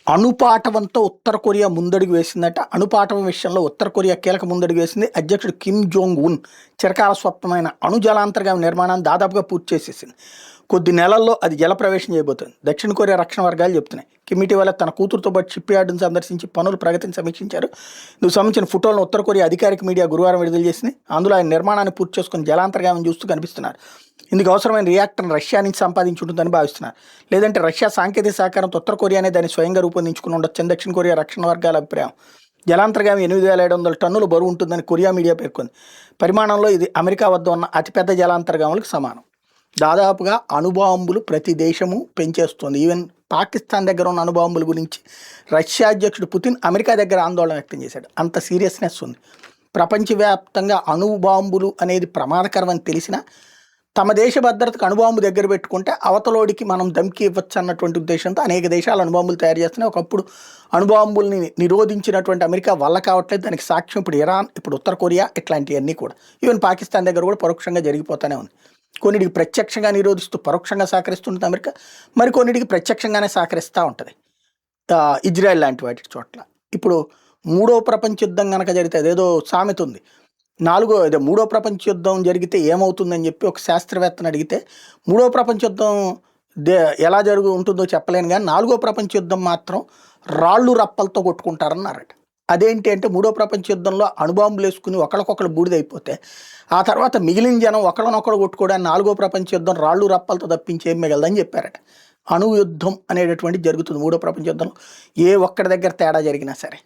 అణుపాటవంతో ఉత్తర Korea ముందడుగు వేసిందట. అణుపాటవం విషయంలో ఉత్తర Korea కీలక ముందడుగు వేసింది. అధ్యక్షుడు కిమ్ జోంగ్ ఉన్ చిరకాల స్వప్నమైన అణు జలాంతర్గామి నిర్మాణాన్ని దాదాపుగా పూర్తి చేసేసింది. కొద్ది నెలల్లో అది జలప్రవేశం చేయబోతుంది. దక్షిణ కొరియా రక్షణ వర్గాలు చెబుతున్నాయి. కిమ్ ఇటీవల తన కూతురుతో పాటు షిప్ యార్డును సందర్శించి పనుల ప్రగతిని సమీక్షించారు. ఇందుకు సంబంధించిన ఫోటోలను ఉత్తర కొరియా అధికారిక మీడియా గురువారం విడుదల చేసింది. అందులో ఆయన నిర్మాణాన్ని పూర్తి చేసుకుని జలాంతర్గామిని చూస్తూ కనిపిస్తున్నారు. ఇందుకు అవసరమైన రియాక్టర్ను రష్యా నుంచి సంపాదించి ఉంటుందని భావిస్తున్నారు. లేదంటే రష్యా సాంకేతిక సహకారంతో ఉత్తర కొరియానే దాన్ని స్వయంగా రూపొందించుకుని ఉండొచ్చని దక్షిణ కొరియా రక్షణ వర్గాల అభిప్రాయం. జలాంతర్గామి 8,700 టన్నుల బరువు ఉంటుందని కొరియా మీడియా పేర్కొంది. పరిమాణంలో ఇది అమెరికా వద్ద ఉన్న అతిపెద్ద జలాంతర్గాములకు సమానం. దాదాపుగా అణుబాంబులు ప్రతి దేశము పెంచేస్తుంది. ఈవెన్ పాకిస్తాన్ దగ్గర ఉన్న అణుబాంబుల గురించి రష్యా అధ్యక్షుడు పుతిన్ అమెరికా దగ్గర ఆందోళన వ్యక్తం చేశాడు. అంత సీరియస్నెస్ ఉంది. ప్రపంచవ్యాప్తంగా అణుబాంబులు అనేది ప్రమాదకరం అని తెలిసినా తమ దేశ భద్రతకు అణుబాంబు దగ్గర పెట్టుకుంటే అవతలోడికి మనం ధమ్కి ఇవ్వచ్చు అన్నటువంటి ఉద్దేశంతో అనేక దేశాలు అణుబాంబులు తయారు చేస్తున్నాయి. ఒకప్పుడు అణుబాంబుల్ని నిరోధించినటువంటి అమెరికా వల్ల కావట్లేదు. దానికి సాక్ష్యం ఇప్పుడు ఇరాన్, ఇప్పుడు ఉత్తర కొరియా, ఇట్లాంటివన్నీ కూడా. ఈవెన్ పాకిస్తాన్ దగ్గర కూడా పరోక్షంగా జరిగిపోతూనే ఉంది. కొన్నిటికి ప్రత్యక్షంగా నిరోధిస్తూ పరోక్షంగా సహకరిస్తుంటుంది అమెరికా, మరికొన్నిటికి ప్రత్యక్షంగానే సహకరిస్తూ ఉంటుంది ఇజ్రాయెల్ లాంటి వాటి చోట్ల. ఇప్పుడు మూడో ప్రపంచ యుద్ధం కనుక జరిగితే అదేదో సామెత ఉంది, మూడో ప్రపంచ యుద్ధం జరిగితే ఏమవుతుందని చెప్పి ఒక శాస్త్రవేత్తను అడిగితే మూడో ప్రపంచ యుద్ధం ఎలా ఉంటుందో చెప్పలేను, కానీ నాలుగో ప్రపంచ యుద్ధం మాత్రం రాళ్ళు రప్పలతో కొట్టుకుంటారన్నారట. అదేంటి అంటే మూడో ప్రపంచ యుద్ధంలో అణుబాంబులు వేసుకుని ఒకరికొకరు బూడిదైపోతే ఆ తర్వాత మిగిలిన జనం ఒకరినొకరు కొట్టుకోవడానికి నాలుగో ప్రపంచ యుద్ధం రాళ్ళు రప్పలతో తప్పించి ఏం మిగలదని చెప్పారట. అణు యుద్ధం అనేటటువంటి జరుగుతుంది మూడో ప్రపంచ యుద్ధంలో, ఏ ఒక్కడి దగ్గర తేడా జరిగినా సరే.